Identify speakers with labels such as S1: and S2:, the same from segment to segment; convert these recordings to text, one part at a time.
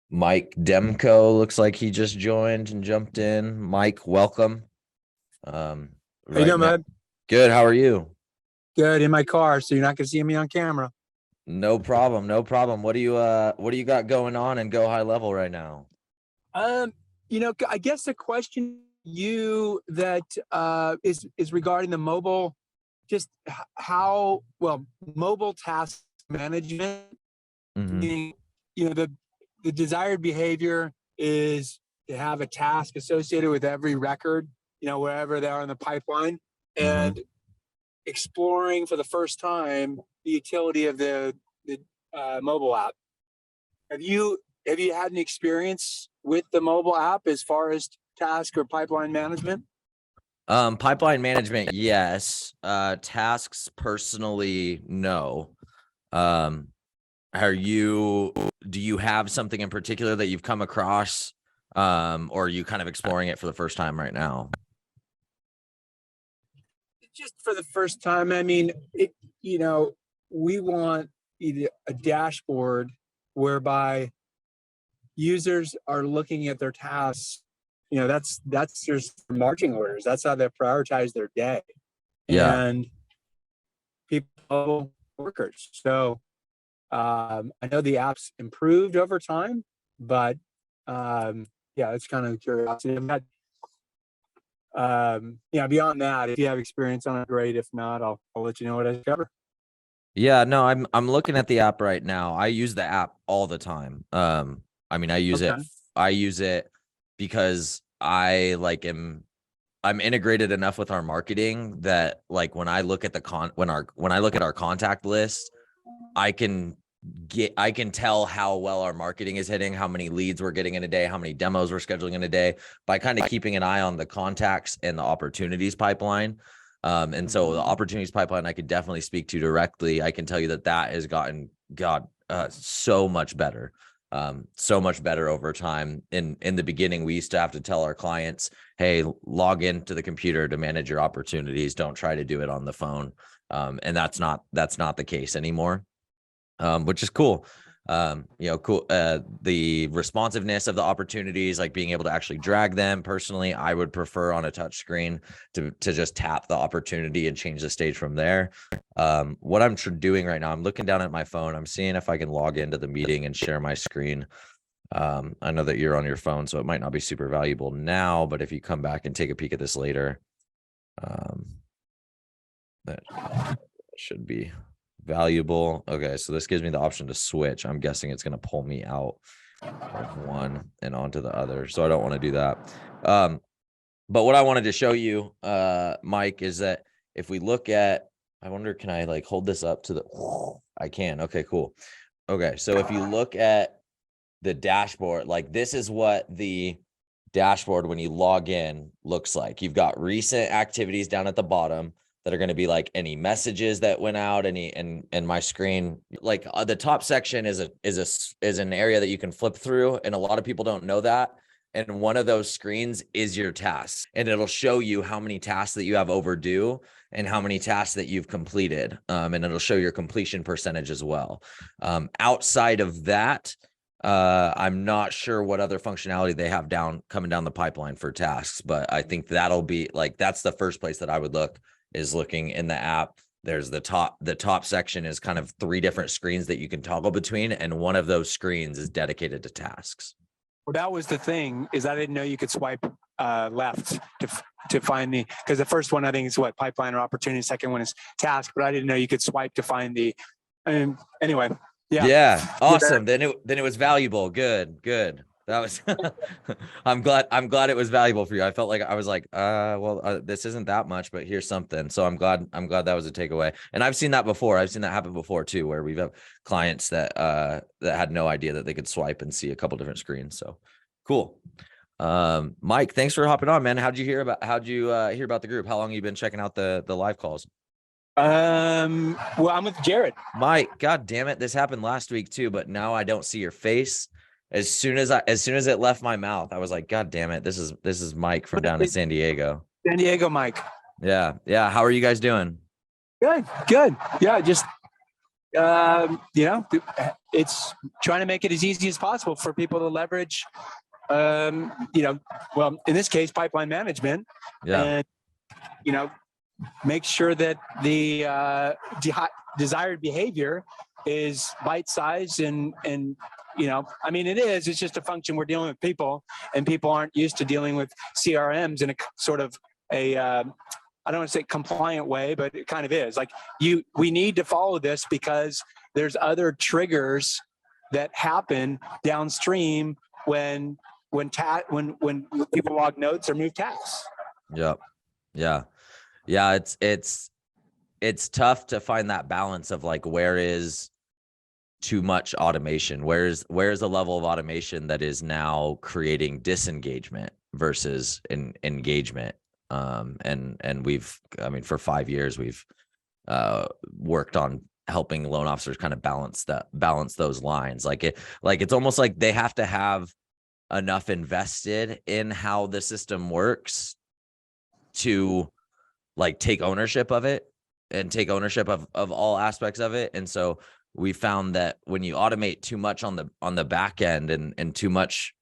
S1: Mike Demko looks like he just joined and jumped in. Mike, welcome.
S2: How you
S1: Right
S2: doing,
S1: now,
S2: bud?
S1: good. How are you?
S2: Good, in my car, so you're not gonna see me on camera.
S1: No problem. No problem. What do you got going on in Go High Level right now?
S2: Um, I guess the question you that is regarding the mobile, just how well mobile task management,
S1: Mm-hmm.
S2: meaning the desired behavior is to have a task associated with every record, wherever they are in the pipeline,
S1: Mm-hmm.
S2: and exploring for the first time the utility of the mobile app. Have you had any experience with the mobile app as far as task or pipeline management?
S1: Pipeline management, yes. Tasks personally, no. Um, do you have something in particular that you've come across? Or are you kind of exploring it for the first time right now?
S2: Just for the first time, I mean, we want either a dashboard whereby users are looking at their tasks. That's their marching orders. That's how they prioritize their day,
S1: Yeah.
S2: and people workers. So I know the app's improved over time, but yeah, it's kind of curiosity. Beyond that, if you have experience on it, great. If not, I'll let you know what I discover.
S1: Yeah, no, I'm looking at the app right now. I use the app all the time. I mean,
S2: Okay.
S1: I use it because I'm integrated enough with our marketing that like when I look at when I look at our contact list, I can I can tell how well our marketing is hitting, how many leads we're getting in a day, how many demos we're scheduling in a day by kind of keeping an eye on the contacts and the opportunities pipeline. And so the opportunities pipeline, I could definitely speak to directly. I can tell you that that has gotten so much better. So much better over time. In the beginning, we used to have to tell our clients, hey, log into the computer to manage your opportunities. Don't try to do it on the phone. And that's not the case anymore. Which is cool. Cool. The responsiveness of the opportunities, like being able to actually drag them. Personally, I would prefer on a touch screen to just tap the opportunity and change the stage from there. What I'm doing right now, I'm looking down at my phone. I'm seeing if I can log into the meeting and share my screen. I know that you're on your phone, so it might not be super valuable now, but if you come back and take a peek at this later, that should be valuable. Okay, so this gives me the option to switch. I'm guessing it's going to pull me out of one and onto the other. So I don't want to do that. But what I wanted to show you, Mike, is that if we look at, I wonder, can I like hold this up to the, I can. Okay, cool. Okay, so if you look at the dashboard, like this is what the dashboard when you log in looks like. You've got recent activities down at the bottom that are going to be like any messages that went out, and my screen, like the top section is an area that you can flip through, and a lot of people don't know that. And one of those screens is your tasks, and it'll show you how many tasks that you have overdue and how many tasks that you've completed. And it'll show your completion percentage as well. Outside of that, I'm not sure what other functionality they have coming down the pipeline for tasks, but I think that'll be like, that's the first place that I would look, is looking in the app. There's the top section is kind of 3 different screens that you can toggle between, and one of those screens is dedicated to tasks.
S2: Well, that was the thing, is I didn't know you could swipe left to find because the first one I think is what, pipeline or opportunity. Second one is task, but I didn't know you could swipe to find anyway.
S1: Yeah. Awesome. Then it was valuable. Good. That was, I'm glad it was valuable for you. I felt like I was like, this isn't that much, but here's something. So I'm glad that was a takeaway. And I've seen that before. I've seen that happen before too, where we've had clients that had no idea that they could swipe and see a couple different screens. So cool. Mike, thanks for hopping on, man. How'd you hear about the group? How long have you been checking out the live calls?
S2: Well, I'm with Jared.
S1: Mike, God damn it. This happened last week too, but now I don't see your face. As soon as it left my mouth, I was like, God damn it. This is Mike from down in San Diego.
S2: San Diego, Mike.
S1: Yeah. How are you guys doing?
S2: Good. Yeah, just It's trying to make it as easy as possible for people to leverage, well, in this case, pipeline management,
S1: Yeah.
S2: and, make sure that the desired behavior is bite-sized and it's just a function. We're dealing with people, and people aren't used to dealing with CRMs in a sort of I don't want to say compliant way, but it kind of is. Like we need to follow this because there's other triggers that happen downstream when people log notes or move tasks.
S1: Yep. Yeah. Yeah. It's tough to find that balance of like, where is too much automation? Where's the level of automation that is now creating disengagement versus engagement? And for 5 years, we've worked on helping loan officers kind of balance those lines. It's almost like they have to have enough invested in how the system works to like take ownership of it and take ownership of all aspects of it. And so we found that when you automate too much on the back end and too much,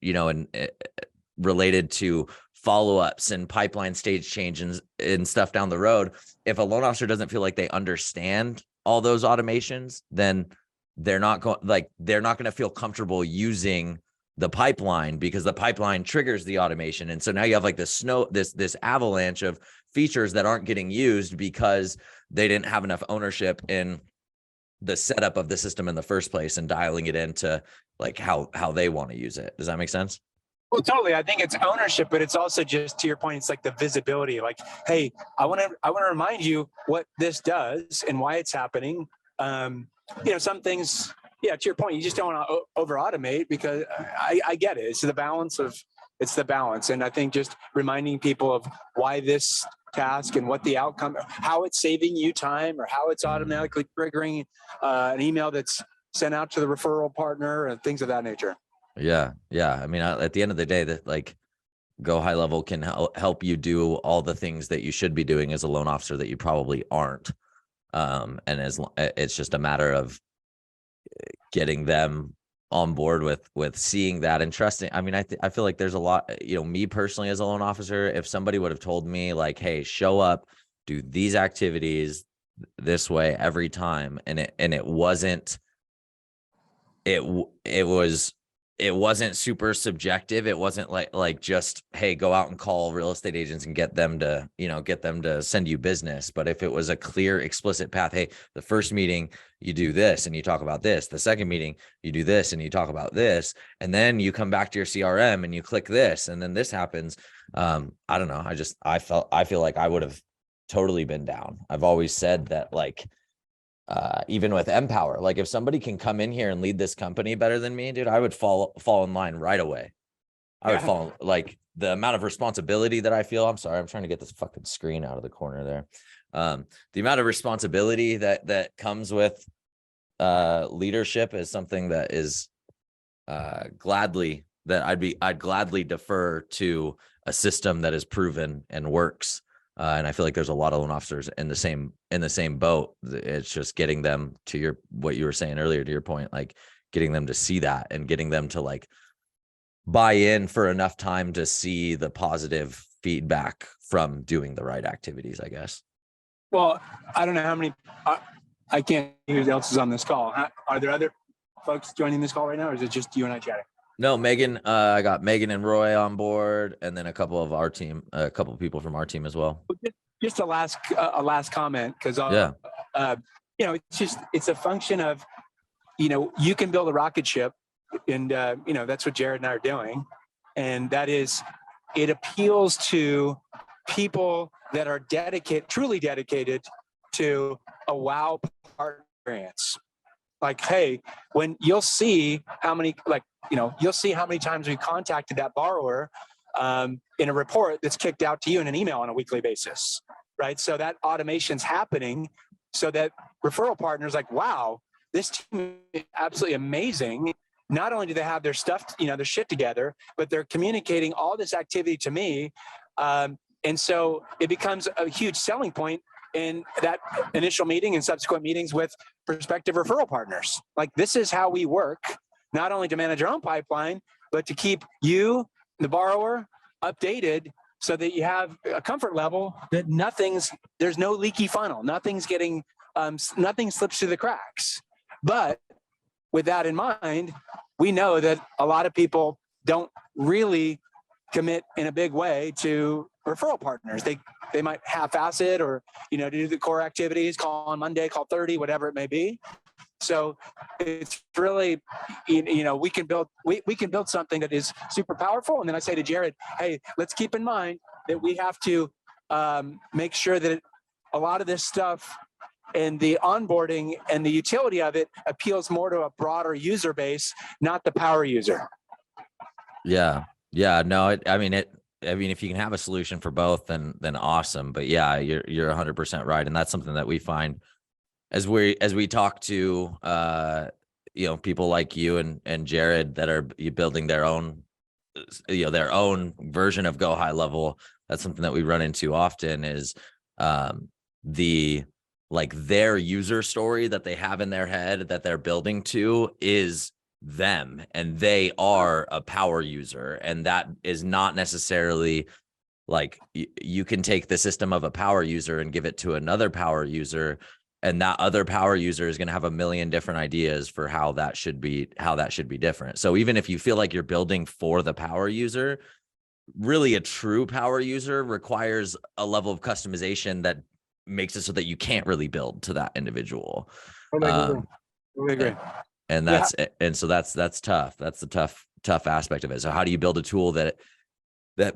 S1: related to follow-ups and pipeline stage changes and stuff down the road, if a loan officer doesn't feel like they understand all those automations, then they're not going to feel comfortable using the pipeline, because the pipeline triggers the automation. And so now you have like this avalanche of features that aren't getting used because they didn't have enough ownership in the setup of the system in the first place and dialing it into like how they want to use it. Does that make sense?
S2: Well, totally. I think it's ownership, but it's also just, to your point, it's like the visibility. Like, hey, I want to remind you what this does and why it's happening. Some things, to your point, you just don't want to over automate, because I get it. It's the balance. And I think just reminding people of why this task and what the outcome, how it's saving you time, or how it's automatically triggering an email that's sent out to the referral partner and things of that nature.
S1: Yeah. I mean, at the end of the day, that like Go HighLevel can help you do all the things that you should be doing as a loan officer that you probably aren't. And it's just a matter of getting them on board with seeing that and trusting. I mean, I feel like there's a lot, me personally as a loan officer, if somebody would have told me like, hey, show up, do these activities this way every time, and it wasn't super subjective. It wasn't like just, hey, go out and call real estate agents and get them to send you business. But if it was a clear, explicit path, hey, the first meeting you do this and you talk about this, the second meeting you do this and you talk about this, and then you come back to your CRM and you click this, and then this happens. I don't know. I feel like I would have totally been down. I've always said that, like, even with Empower, like if somebody can come in here and lead this company better than me, dude, I would fall in line right away. I would fall, like the amount of responsibility that I feel. I'm sorry, I'm trying to get this fucking screen out of the corner there. The amount of responsibility that comes with leadership is something that is I'd gladly defer to a system that is proven and works. And I feel like there's a lot of loan officers in the same boat. It's just getting them to what you were saying earlier, to your point, like getting them to see that and getting them to like buy in for enough time to see the positive feedback from doing the right activities, I guess.
S2: Well, I don't know how many, I can't hear who else is on this call. Are there other folks joining this call right now, or is it just you and I chatting?
S1: No, Megan, I got Megan and Roy on board, and then a couple of our team, a couple of people from our team as well.
S2: Just a last comment, because it's a function of, you can build a rocket ship, and that's what Jared and I are doing, and that is, it appeals to people that are truly dedicated to a wow partner experience. Like, hey, when you'll see how many times we contacted that borrower in a report that's kicked out to you in an email on a weekly basis, right? So that automation's happening, so that referral partners like, wow, this team is absolutely amazing. Not only do they have their stuff, their shit together, but they're communicating all this activity to me. And so it becomes a huge selling point in that initial meeting and subsequent meetings with prospective referral partners. Like, this is how we work, not only to manage our own pipeline, but to keep you, the borrower, updated so that you have a comfort level that there's no leaky funnel, nothing slips through the cracks. But with that in mind, we know that a lot of people don't really commit in a big way to referral partners. They might half-ass it, or do the core activities, call on Monday, call 30, whatever it may be. So it's really, we can build something that is super powerful. And then I say to Jared, hey, let's keep in mind that we have to make sure that a lot of this stuff and the onboarding and the utility of it appeals more to a broader user base, not the power user.
S1: Yeah. No, if you can have a solution for both, then awesome. But yeah, you're 100% right. And that's something that we find as we talk to, people like you and Jared that are building their own, their own version of Go HighLevel. That's something that we run into often is, their user story that they have in their head that they're building to is them, and they are a power user. And that is not necessarily like you can take the system of a power user and give it to another power user, and that other power user is going to have a million different ideas for how that should be different. So even if you feel like you're building for the power user, really a true power user requires a level of customization that makes it so that you can't really build to that individual.
S2: Totally agree.
S1: And that's tough. That's the tough aspect of it. So how do you build a tool that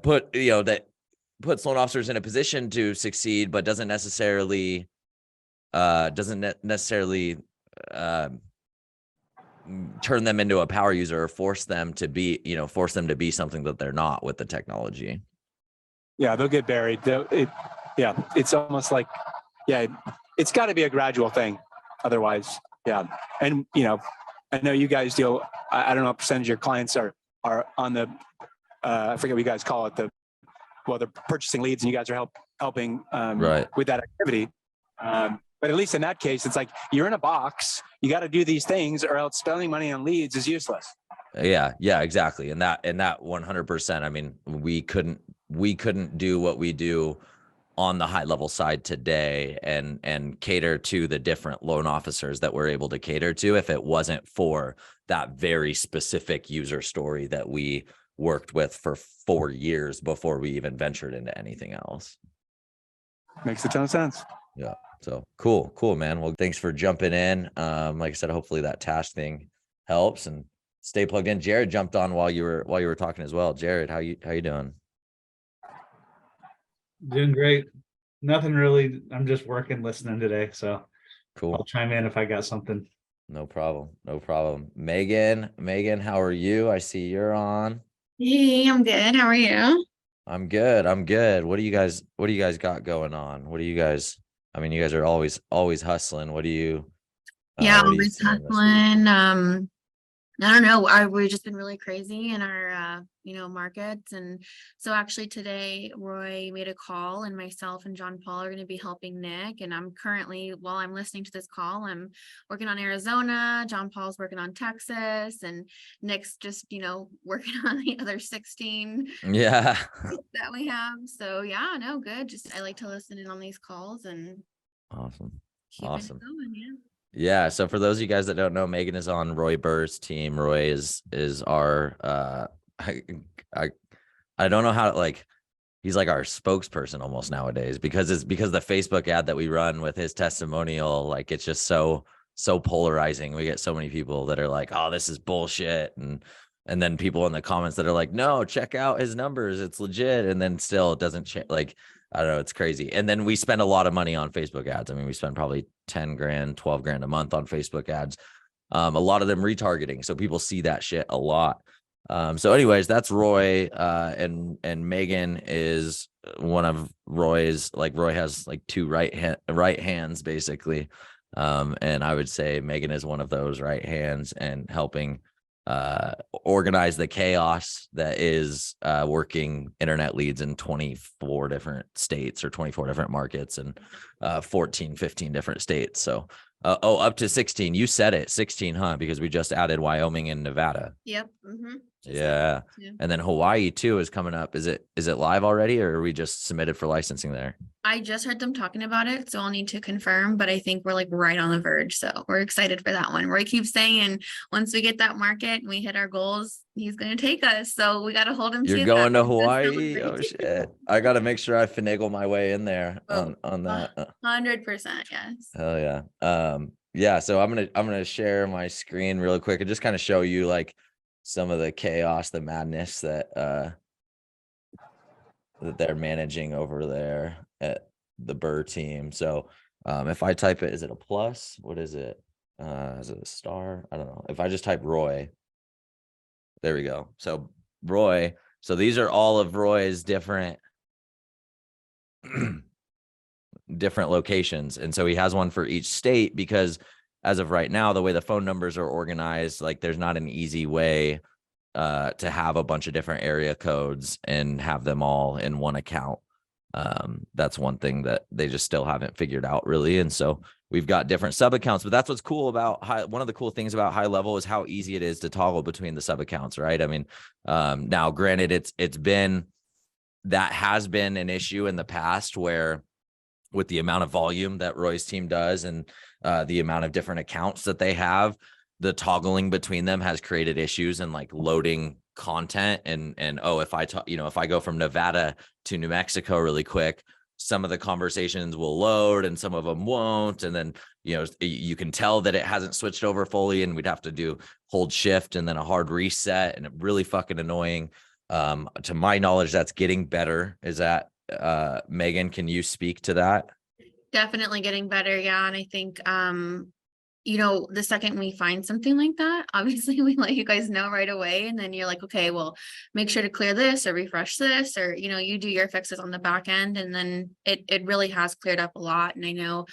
S1: puts loan officers in a position to succeed, but doesn't necessarily turn them into a power user or force them to be something that they're not with the technology?
S2: Yeah, they'll get buried. It's almost like, it's got to be a gradual thing. Otherwise, and I know you guys deal. I don't know what percentage of your clients are on the. I forget what you guys call it. They're purchasing leads, and you guys are helping
S1: right
S2: with that activity. But at least in that case, it's like you're in a box. You got to do these things, or else spending money on leads is useless.
S1: Yeah, exactly. And that 100%. I mean, we couldn't do what we do on the high level side today and cater to the different loan officers that we're able to cater to if it wasn't for that very specific user story that we worked with for 4 years before we even ventured into anything else.
S2: Makes a ton of sense.
S1: Yeah. So cool, man. Well, thanks for jumping in. Like I said, hopefully that task thing helps, and stay plugged in. Jared jumped on while you were talking as well. Jared, how you doing?
S3: Doing great. Nothing really. I'm just working, listening today. So
S1: Cool.
S3: I'll chime in if I got something.
S1: No problem. Megan, how are you? I see you're on.
S4: Hey, I'm good. How are you?
S1: I'm good. What do you guys got going on? You guys are always hustling. What do you
S4: Always hustling. I don't know. We've just been really crazy in our, markets. And so actually today, Roy made a call, and myself and John Paul are going to be helping Nick. And I'm currently, while I'm listening to this call, I'm working on Arizona. John Paul's working on Texas, and Nick's just, working on the other 16
S1: Yeah.
S4: that we have. So good. Just, I like to listen in on these calls and
S1: Awesome.
S4: keep it going.
S1: Yeah. So for those of you guys that don't know, Megan is on Roy Burr's team. Roy is our I don't know how he's like our spokesperson almost nowadays, because the Facebook ad that we run with his testimonial, it's just so polarizing. We get so many people that are like, oh, this is bullshit. And then people in the comments that are like, no, check out his numbers, it's legit. And then still it doesn't change. I don't know. It's crazy. And then we spend a lot of money on Facebook ads. I mean, we spend probably 10 grand, 12 grand a month on Facebook ads. A lot of them retargeting. So people see that shit a lot. So anyways, that's Roy, and Megan is one of Roy's, Roy has two right hands basically. And I would say Megan is one of those right hands, and helping organize the chaos that is working internet leads in 24 different states or 24 different markets and 14, 15 different states. So, up to 16. You said it, 16, huh? Because we just added Wyoming and Nevada.
S4: Yep.
S1: Yeah.
S4: Yeah.
S1: And then Hawaii too is coming up. Is it live already, or are we just submitted for licensing there?
S4: I just heard them talking about it, so I'll need to confirm, but I think we're like right on the verge. So we're excited for that one. Roy keeps saying once we get that market and we hit our goals, he's going to take us. So we got to hold him
S1: You're
S4: to
S1: going
S4: that.
S1: to
S4: It does sound
S1: Hawaii?
S4: great.
S1: Oh shit. I got to make sure I finagle my way in there
S4: Oh,
S1: on that.
S4: 100%. Yes.
S1: Hell yeah. Yeah, so I'm gonna share my screen real quick and just kind of show you like some of the chaos, the madness that that they're managing over there at the Burr team. So if I type it, is it a plus? What is it? Is it a star? I don't know. If I just type Roy, there we go. So Roy, so these are all of Roy's different different locations, and so he has one for each state because as of right now, the way the phone numbers are organized, like there's not an easy way to have a bunch of different area codes and have them all in one account. That's one thing that they just still haven't figured out really. And so we've got different sub accounts, but that's what's cool about one of the cool things about HighLevel is how easy it is to toggle between the sub accounts, right? I mean, now granted, that has been an issue in the past where with the amount of volume that Roy's team does and the amount of different accounts that they have, the toggling between them has created issues and like loading content and if I go from Nevada to New Mexico really quick, some of the conversations will load and some of them won't, and then you can tell that it hasn't switched over fully and we'd have to hold shift and then a hard reset, and it really fucking annoying. To my knowledge, that's getting better. Is that Megan, can you speak to that?
S4: Definitely getting better. Yeah. And I think, the second we find something like that, obviously we let you guys know right away. And then you're like, okay, well, make sure to clear this or refresh this, or, you do your fixes on the back end. And then it really has cleared up a lot. And I know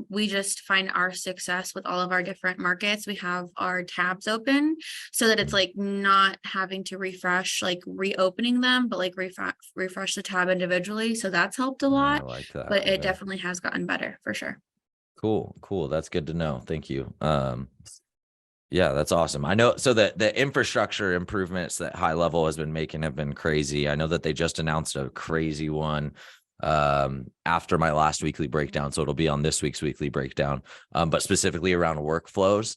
S4: we just find our success with all of our different markets. We have our tabs open so that it's like not having to refresh, like reopening them, but like refresh the tab individually. So that's helped a lot,
S1: I like that.
S4: but it definitely has gotten better for sure.
S1: Cool. That's good to know. Thank you. Yeah, that's awesome. I know. So the infrastructure improvements that HighLevel has been making have been crazy. I know that they just announced a crazy one after my last weekly breakdown. So it'll be on this week's weekly breakdown, but specifically around workflows.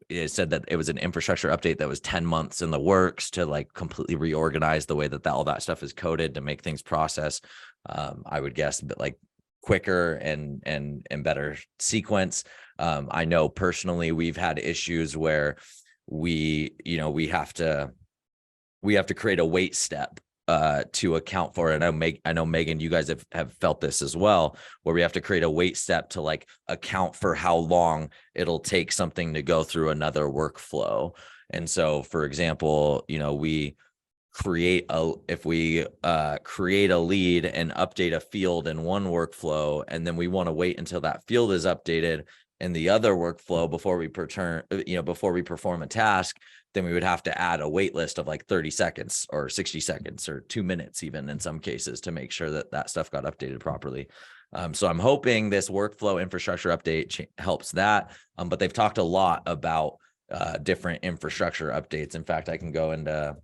S1: It said that it was an infrastructure update that was 10 months in the works to like completely reorganize the way that all that stuff is coded to make things process. I would guess, but like quicker and better sequence. I know personally we've had issues where we have to create a wait step to account for it. And I know Megan, you guys have felt this as well, where we have to create a wait step to like account for how long it'll take something to go through another workflow. And so, for example, we create a lead and update a field in one workflow, and then we want to wait until that field is updated in the other workflow before we perform a task, then we would have to add a wait list of like 30 seconds or 60 seconds or 2 minutes even in some cases to make sure that stuff got updated properly. So I'm hoping this workflow infrastructure update helps that. But they've talked a lot about different infrastructure updates. In fact, I can go into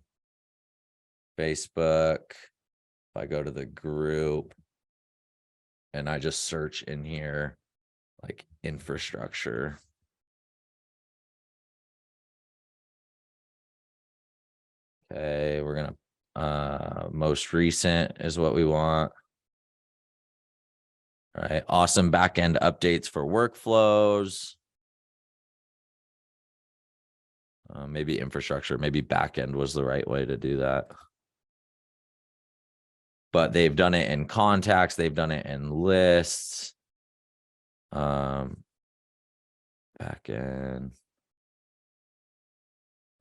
S1: Facebook. If I go to the group and I just search in here, like infrastructure. Okay, we're gonna, most recent is what we want. All right, awesome backend updates for workflows. Maybe infrastructure, maybe backend was the right way to do that. But they've done it in contacts, they've done it in lists. Backend.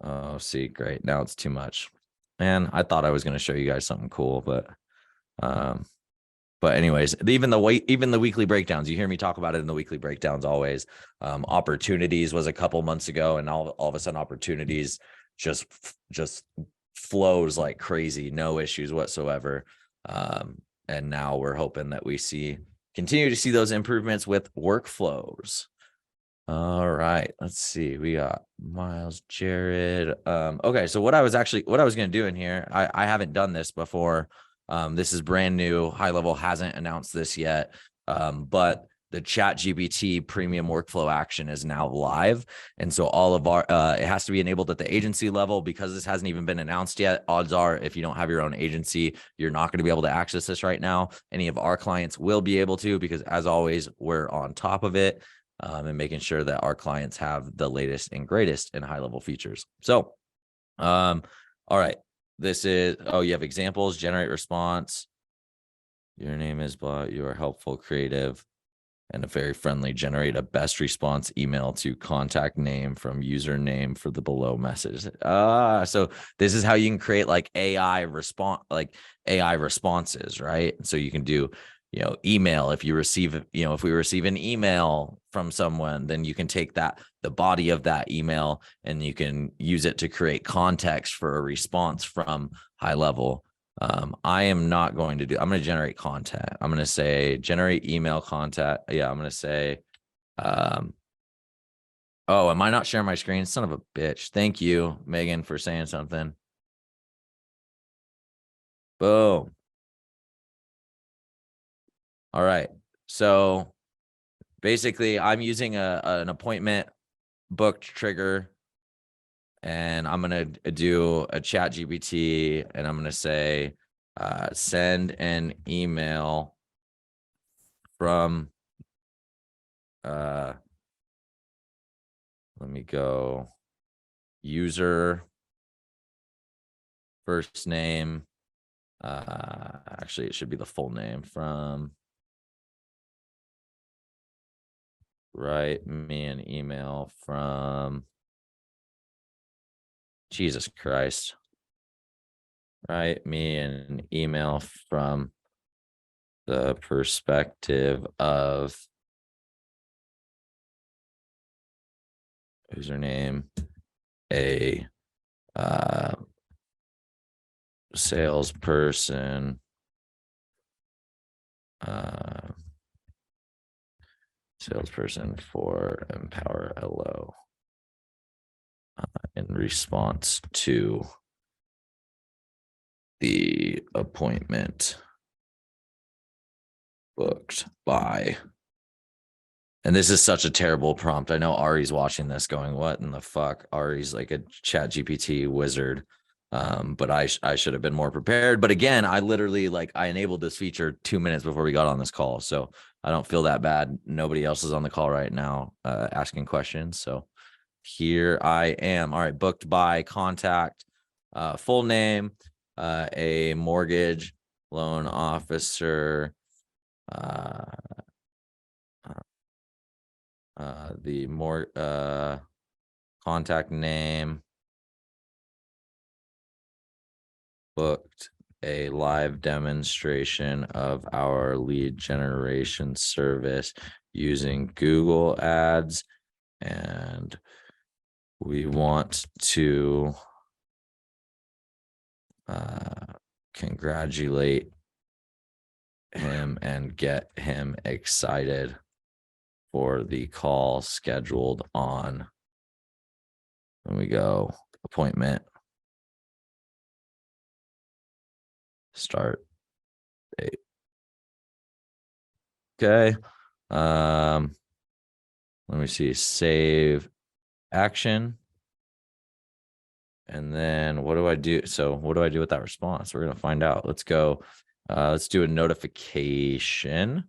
S1: Oh, see, great. Now it's too much. Man, I thought I was going to show you guys something cool, but But anyways, even the weekly breakdowns, you hear me talk about it in the weekly breakdowns always. Opportunities was a couple months ago, and all of a sudden opportunities just flows like crazy, no issues whatsoever. And now we're hoping that we continue to see those improvements with workflows. All right, let's see. We got Miles, Jared. Okay, so what I was going to do in here, I haven't done this before. This is brand new. High Level hasn't announced this yet, but the ChatGPT premium workflow action is now live. And so all of our, it has to be enabled at the agency level because this hasn't even been announced yet. Odds are if you don't have your own agency, you're not going to be able to access this right now. Any of our clients will be able to, because as always, we're on top of it. And making sure that our clients have the latest and greatest in high level features. So, all right, this is, you have examples, generate response. Your name is blah, you are helpful, creative, and a very friendly. Generate a best response email to contact name from username for the below message. So this is how you can create like AI responses, right? So you can do, email. If we receive an email from someone, then you can take the body of that email and you can use it to create context for a response from High Level. I am not going to I'm going to generate content. I'm going to say generate email contact. Yeah, I'm going to say, am I not sharing my screen? Son of a bitch. Thank you, Megan, for saying something. Boom. All right. So basically I'm using an appointment booked trigger, and I'm going to do a ChatGPT, and I'm going to say, send an email from, let me go, user, first name. Actually, it should be the full name. From, write me an email from, Jesus Christ. Write me an email from the perspective of username, a salesperson, for Empower LO, in response to the appointment booked by. And this is such a terrible prompt. I know Ari's watching this going, what in the fuck? Ari's like a ChatGPT wizard. But I should have been more prepared. But again, I literally I enabled this feature 2 minutes before we got on this call. So I don't feel that bad. Nobody else is on the call right now asking questions. So here I am. All right. Booked by contact, full name, a mortgage loan officer, the more contact name, booked a live demonstration of our lead generation service using Google Ads, and we want to congratulate him and get him excited for the call scheduled on, when we go, appointment start date. Okay. Let me see, save action. And then what do I do? So what do I do with that response? We're going to find out. Let's go. Let's do a notification.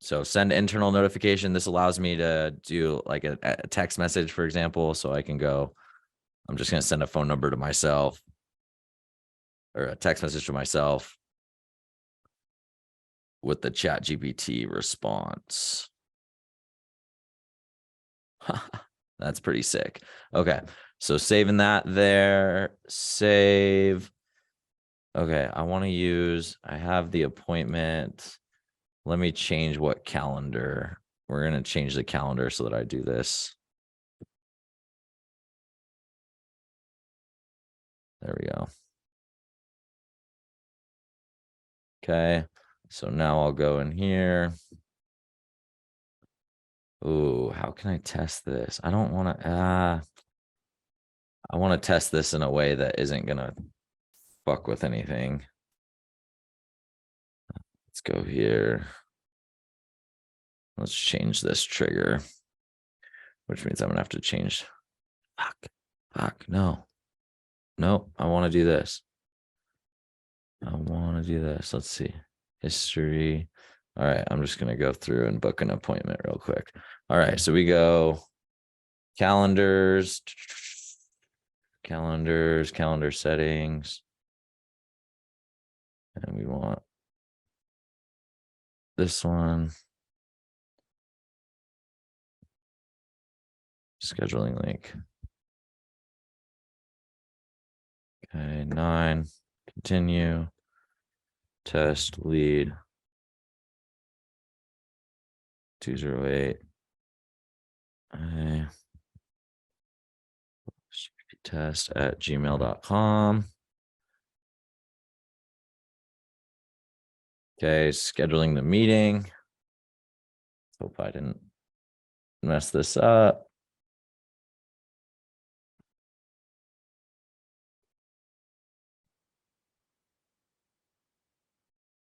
S1: So send internal notification. This allows me to do like a text message, for example. So I can go, I'm just going to send a phone number to myself, or a text message to myself with the ChatGPT response. That's pretty sick. Okay. So saving that there, save. Okay, I have the appointment. Let me change what calendar. We're going to change the calendar so that I do this. There we go. Okay, so now I'll go in here. Ooh, how can I test this? I don't want to, I want to test this in a way that isn't going to fuck with anything. Let's go here. Let's change this trigger, which means I'm going to have to change. No, I want to do this. Let's see. History. All right, I'm just going to go through and book an appointment real quick. All right, so we go calendars, calendar settings. And we want this one. Scheduling link. Okay, 9. Continue. Test lead. 208. Test@gmail.com. Okay, scheduling the meeting. Hope I didn't mess this up.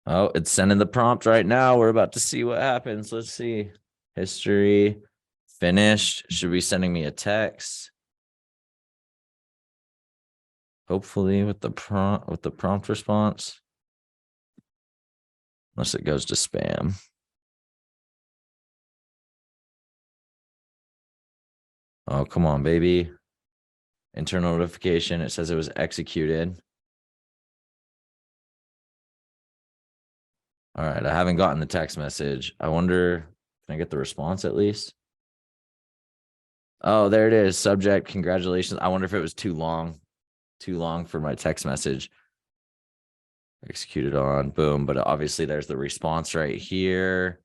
S1: Oh, it's sending the prompt right now. We're about to see what happens. Let's see. History finished. Should be sending me a text. Hopefully with the prompt response. Unless it goes to spam. Oh, come on, baby. Internal notification. It says it was executed. All right, I haven't gotten the text message. I wonder, can I get the response at least? Oh, there it is. Subject, congratulations. I wonder if it was too long for my text message. Executed on, boom. But obviously there's the response right here.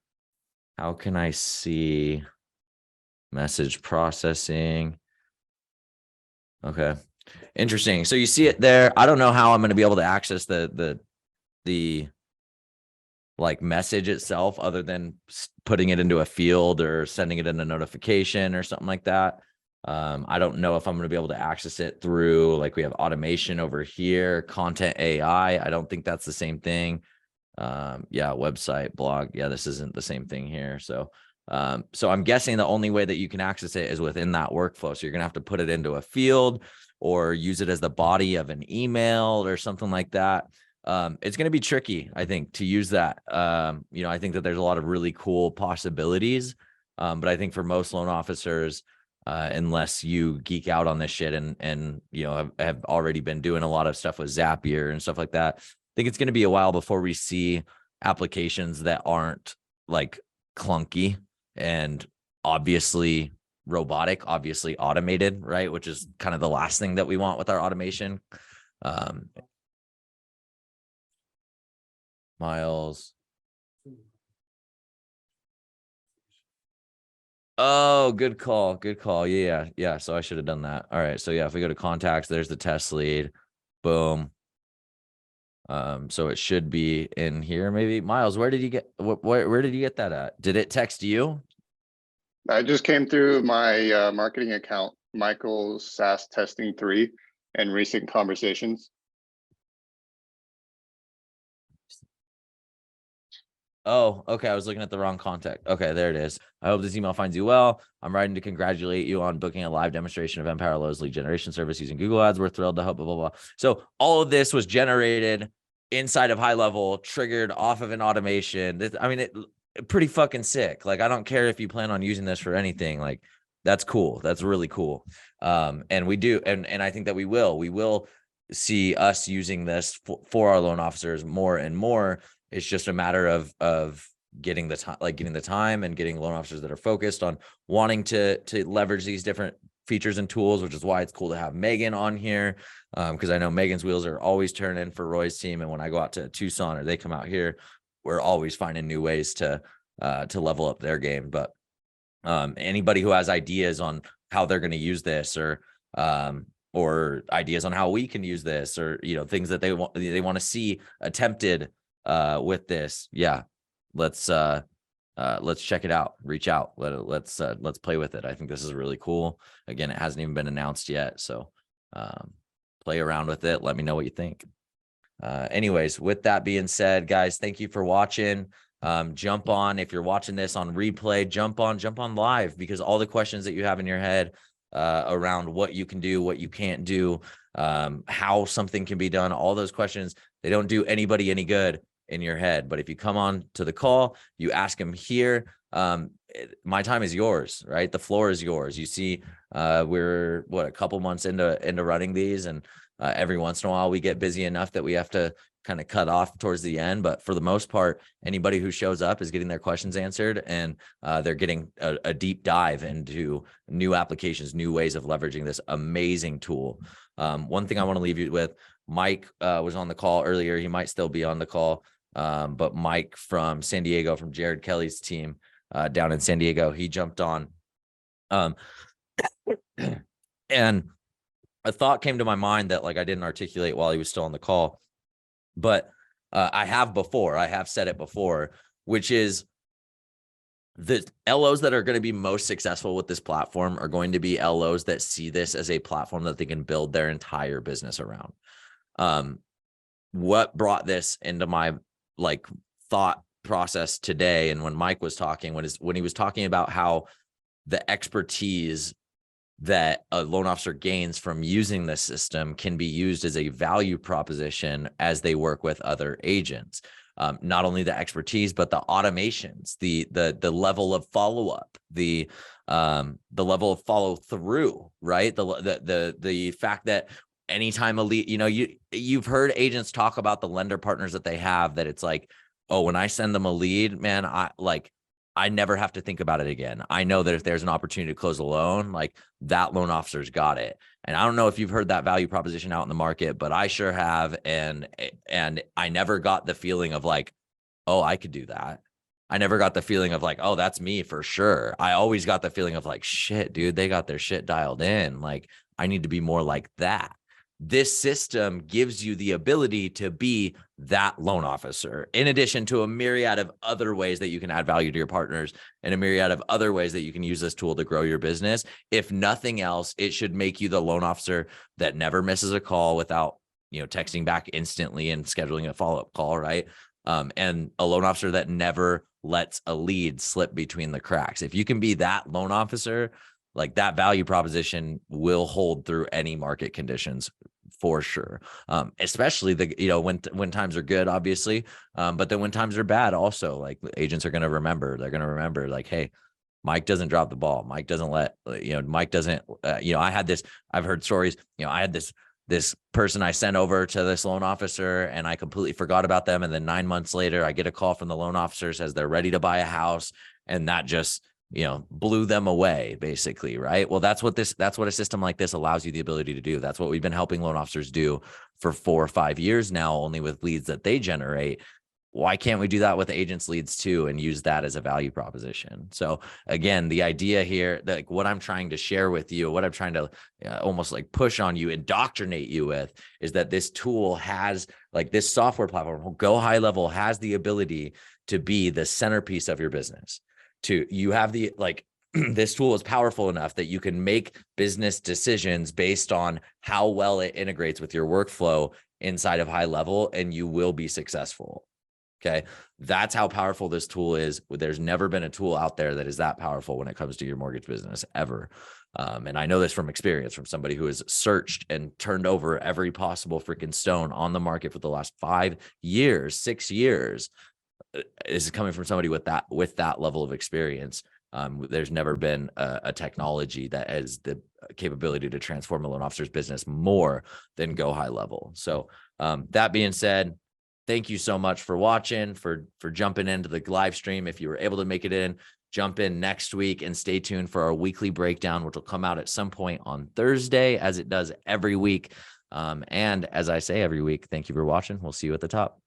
S1: How can I see message processing? Okay, interesting. So you see it there. I don't know how I'm going to be able to access the like message itself other than putting it into a field or sending it in a notification or something like that. I don't know if I'm going to be able to access it through, like, we have automation over here, content AI. I don't think that's the same thing. Yeah, website, blog. Yeah, this isn't the same thing here. So I'm guessing the only way that you can access it is within that workflow. So you're gonna have to put it into a field or use it as the body of an email or something like that. It's going to be tricky, I think, to use that. I think that there's a lot of really cool possibilities. But I think for most loan officers, unless you geek out on this shit and have already been doing a lot of stuff with Zapier and stuff like that, I think it's going to be a while before we see applications that aren't like clunky and obviously robotic, obviously automated, right? Which is kind of the last thing that we want with our automation. Miles. Oh, good call. Good call. Yeah. So I should have done that. All right. So yeah, if we go to contacts, there's the test lead. Boom. So it should be in here. Maybe Miles, where did you get where did you get that at? Did it text you?
S5: I just came through my marketing account, Michael SaaS Testing 3, and recent conversations.
S1: Oh, okay. I was looking at the wrong contact. Okay, there it is. I hope this email finds you well. I'm writing to congratulate you on booking a live demonstration of Empower Low's lead generation service using Google Ads. We're thrilled to help, blah, blah, blah. So all of this was generated inside of HighLevel, triggered off of an automation. It pretty fucking sick. Like, I don't care if you plan on using this for anything. Like, that's cool. That's really cool. And we do. And I think that we will see us using this for our loan officers more and more. It's just a matter of getting the time, and getting loan officers that are focused on wanting to leverage these different features and tools, which is why it's cool to have Megan on here. Because I know Megan's wheels are always turning for Roy's team. And when I go out to Tucson or they come out here, we're always finding new ways to level up their game. But anybody who has ideas on how they're going to use this, or ideas on how we can use this, or, you know, things that they want to see attempted with this. Yeah. Let's check it out, reach out. Let's play with it. I think this is really cool. Again, it hasn't even been announced yet. So play around with it. Let me know what you think. Anyways, with that being said, guys, thank you for watching. Jump on, if you're watching this on replay, jump on live, because all the questions that you have in your head around what you can do, what you can't do, how something can be done, all those questions, they don't do anybody any good in your head. But if you come on to the call, you ask them here, my time is yours, right? The floor is yours. You see, we're a couple months into running these, and every once in a while we get busy enough that we have to kind of cut off towards the end. But for the most part, anybody who shows up is getting their questions answered, and they're getting a deep dive into new applications, new ways of leveraging this amazing tool. One thing I want to leave you with, Mike was on the call earlier. He might still be on the call. But Mike from San Diego, from Jared Kelly's team down in San Diego, he jumped on. And a thought came to my mind that, like, I didn't articulate while he was still on the call, but I have said it before, which is the LOs that are going to be most successful with this platform are going to be LOs that see this as a platform that they can build their entire business around. What brought this into my thought process today, and when Mike was talking, when he was talking about how the expertise that a loan officer gains from using this system can be used as a value proposition as they work with other agents. Not only the expertise, but the automations, the level of follow-up, the level of follow through, right? The fact that anytime a lead, you've heard agents talk about the lender partners that they have, that it's like, oh, when I send them a lead, man, I never have to think about it again. I know that if there's an opportunity to close a loan, like, that loan officer's got it. And I don't know if you've heard that value proposition out in the market, but I sure have. And I never got the feeling of like, oh, I could do that. I never got the feeling of like, oh, that's me for sure. I always got the feeling of like, shit, dude, they got their shit dialed in. Like, I need to be more like that. This system gives you the ability to be that loan officer, in addition to a myriad of other ways that you can add value to your partners, and a myriad of other ways that you can use this tool to grow your business. If nothing else, it should make you the loan officer that never misses a call without, texting back instantly and scheduling a follow-up call, right? And a loan officer that never lets a lead slip between the cracks. If you can be that loan officer, like, that value proposition will hold through any market conditions for sure. Especially when times are good, obviously. But then when times are bad also, like, agents are going to remember, they're going to remember like, hey, Mike doesn't drop the ball. Mike doesn't Mike doesn't, I've heard stories, I had this person I sent over to this loan officer and I completely forgot about them. And then 9 months later, I get a call from the loan officer, says they're ready to buy a house. And that just, blew them away, basically, right? Well, that's what a system like this allows you the ability to do. That's what we've been helping loan officers do for 4 or 5 years now, only with leads that they generate. Why can't we do that with agents' leads too, and use that as a value proposition? So again, the idea here, that what I'm trying to share with you, what I'm trying to almost like push on you, indoctrinate you with, is that this tool has, like, this software platform, Go HighLevel, has the ability to be the centerpiece of your business. You have the, like, this tool is powerful enough that you can make business decisions based on how well it integrates with your workflow inside of HighLevel, and you will be successful. Okay. That's how powerful this tool is. There's never been a tool out there that is that powerful when it comes to your mortgage business, ever. And I know this from experience, from somebody who has searched and turned over every possible freaking stone on the market for the last 5 years, 6 years. This is coming from somebody with that level of experience. There's never been a technology that has the capability to transform a loan officer's business more than Go HighLevel. So that being said, thank you so much for watching, for jumping into the live stream. If you were able to make it in, jump in next week and stay tuned for our weekly breakdown, which will come out at some point on Thursday, as it does every week. And as I say every week, thank you for watching. We'll see you at the top.